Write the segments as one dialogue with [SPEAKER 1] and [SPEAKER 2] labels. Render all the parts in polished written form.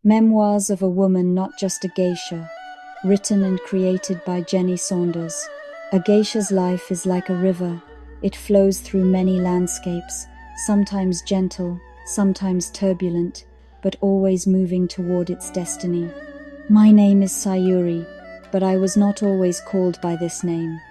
[SPEAKER 1] Memoirs of a Woman Not Just a Geisha, written and created by Jenne Saunders. A geisha's life is like a river. It flows through many landscapes, sometimes gentle, sometimes turbulent, but always moving toward its destiny. My name is Sayuri, but I was not always called by this name.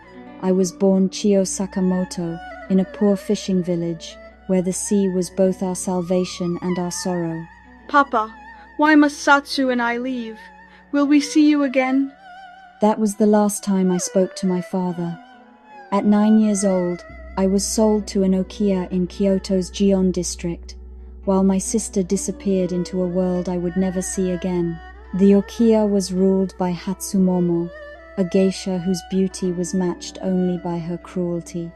[SPEAKER 1] I was born Chiyo Sakamoto in a poor fishing village where the sea was both our salvation and our sorrow.
[SPEAKER 2] Papa, why must Satsu and I leave? Will we see you again?
[SPEAKER 1] That was the last time I spoke to my father. At 9 years old, I was sold to an okiya in Kyoto's Gion district, while my sister disappeared into a world I would never see again. The okiya was ruled by Hatsumomo, a geisha whose beauty was matched only by her cruelty.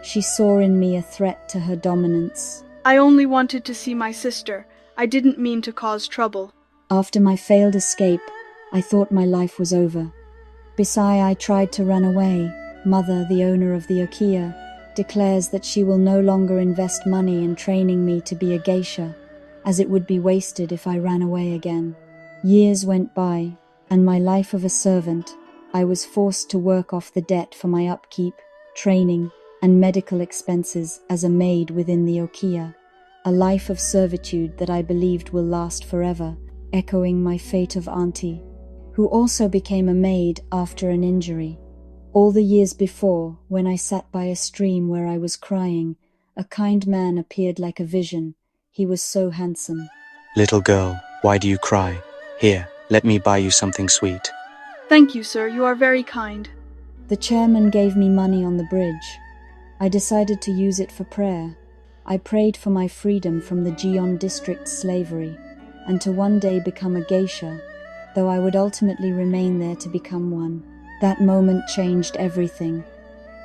[SPEAKER 1] She saw in me a threat to her dominance.
[SPEAKER 2] I only wanted to see my sister. I didn't mean to cause trouble.
[SPEAKER 1] After my failed escape, I thought my life was over. Bisai, I tried to run away. Mother, the owner of the okiya, declares that she will no longer invest money in training me to be a geisha, as it would be wasted if I ran away again. Years went by, and my life of a servant, I was forced to work off the debt for my upkeep, training, and medical expenses as a maid within the okiya, a life of servitude that I believed will last forever, echoing my fate of auntie, who also became a maid after an injury. All the years before, when I sat by a stream where I was crying, a kind man appeared like a vision. He was so handsome.
[SPEAKER 3] Little girl, why do you cry? Here, let me buy you something sweet.
[SPEAKER 2] Thank you, sir. You are very kind.
[SPEAKER 1] The chairman gave me money on the bridge. I decided to use it for prayer. I prayed for my freedom from the Gion district slavery, and to one day become a geisha, though I would ultimately remain there to become one. That moment changed everything.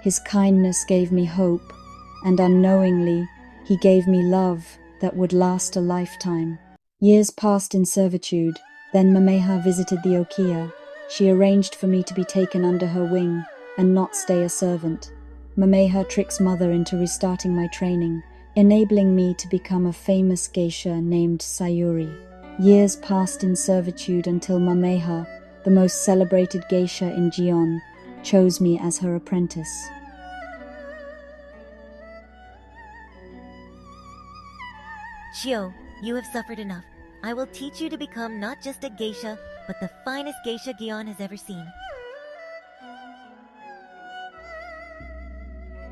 [SPEAKER 1] His kindness gave me hope, and unknowingly, he gave me love that would last a lifetime. Years passed in servitude. Then Mameha visited the okiya. She arranged for me to be taken under her wing and not stay a servant. Mameha tricks mother into restarting my training, enabling me to become a famous geisha named Sayuri. Years passed in servitude until Mameha, the most celebrated geisha in Gion, chose me as her apprentice.
[SPEAKER 4] Chiyo, you have suffered enough. I will teach you to become not just a geisha, but the finest geisha Gion has ever seen.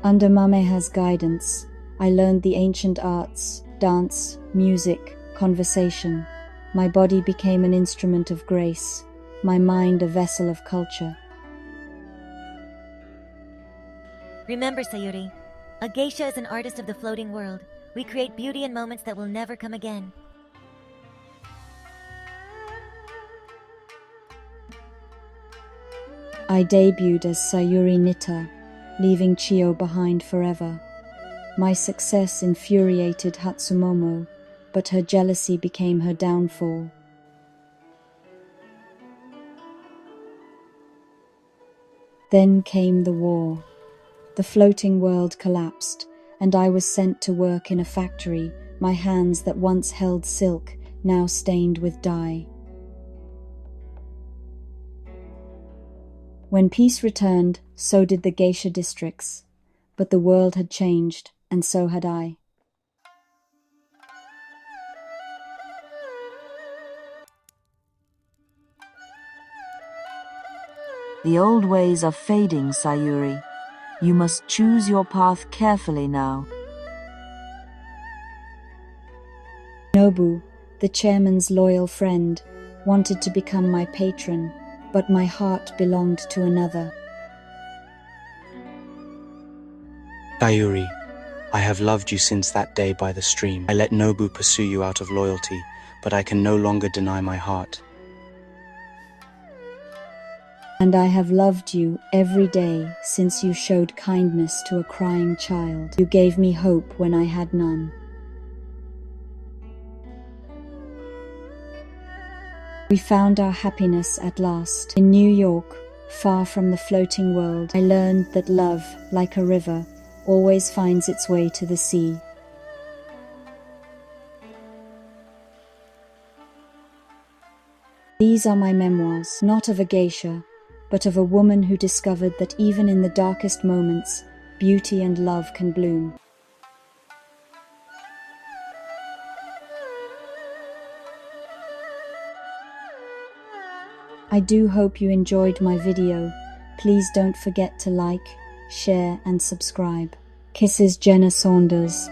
[SPEAKER 1] Under Mameha's guidance, I learned the ancient arts, dance, music, conversation. My body became an instrument of grace, my mind a vessel of culture.
[SPEAKER 4] Remember, Sayuri, a geisha is an artist of the floating world. We create beauty in moments that will never come again.
[SPEAKER 1] I debuted as Sayuri Nitta, leaving Chiyo behind forever. My success infuriated Hatsumomo, but her jealousy became her downfall. Then came the war. The floating world collapsed, and I was sent to work in a factory, my hands that once held silk, now stained with dye. When peace returned, so did the geisha districts, but the world had changed, and so had I.
[SPEAKER 5] The old ways are fading, Sayuri. You must choose your path carefully now.
[SPEAKER 1] Nobu, the chairman's loyal friend, wanted to become my patron, but my heart belonged to another.
[SPEAKER 3] Sayuri, I have loved you since that day by the stream. I let Nobu pursue you out of loyalty, but I can no longer deny my heart.
[SPEAKER 1] And I have loved you every day since you showed kindness to a crying child. You gave me hope when I had none. We found our happiness at last. In New York, far from the floating world, I learned that love, like a river, always finds its way to the sea. These are my memoirs, not of a geisha, but of a woman who discovered that even in the darkest moments, beauty and love can bloom. I do hope you enjoyed my video. Please don't forget to like, share and subscribe. Kisses, Jenne Saunders.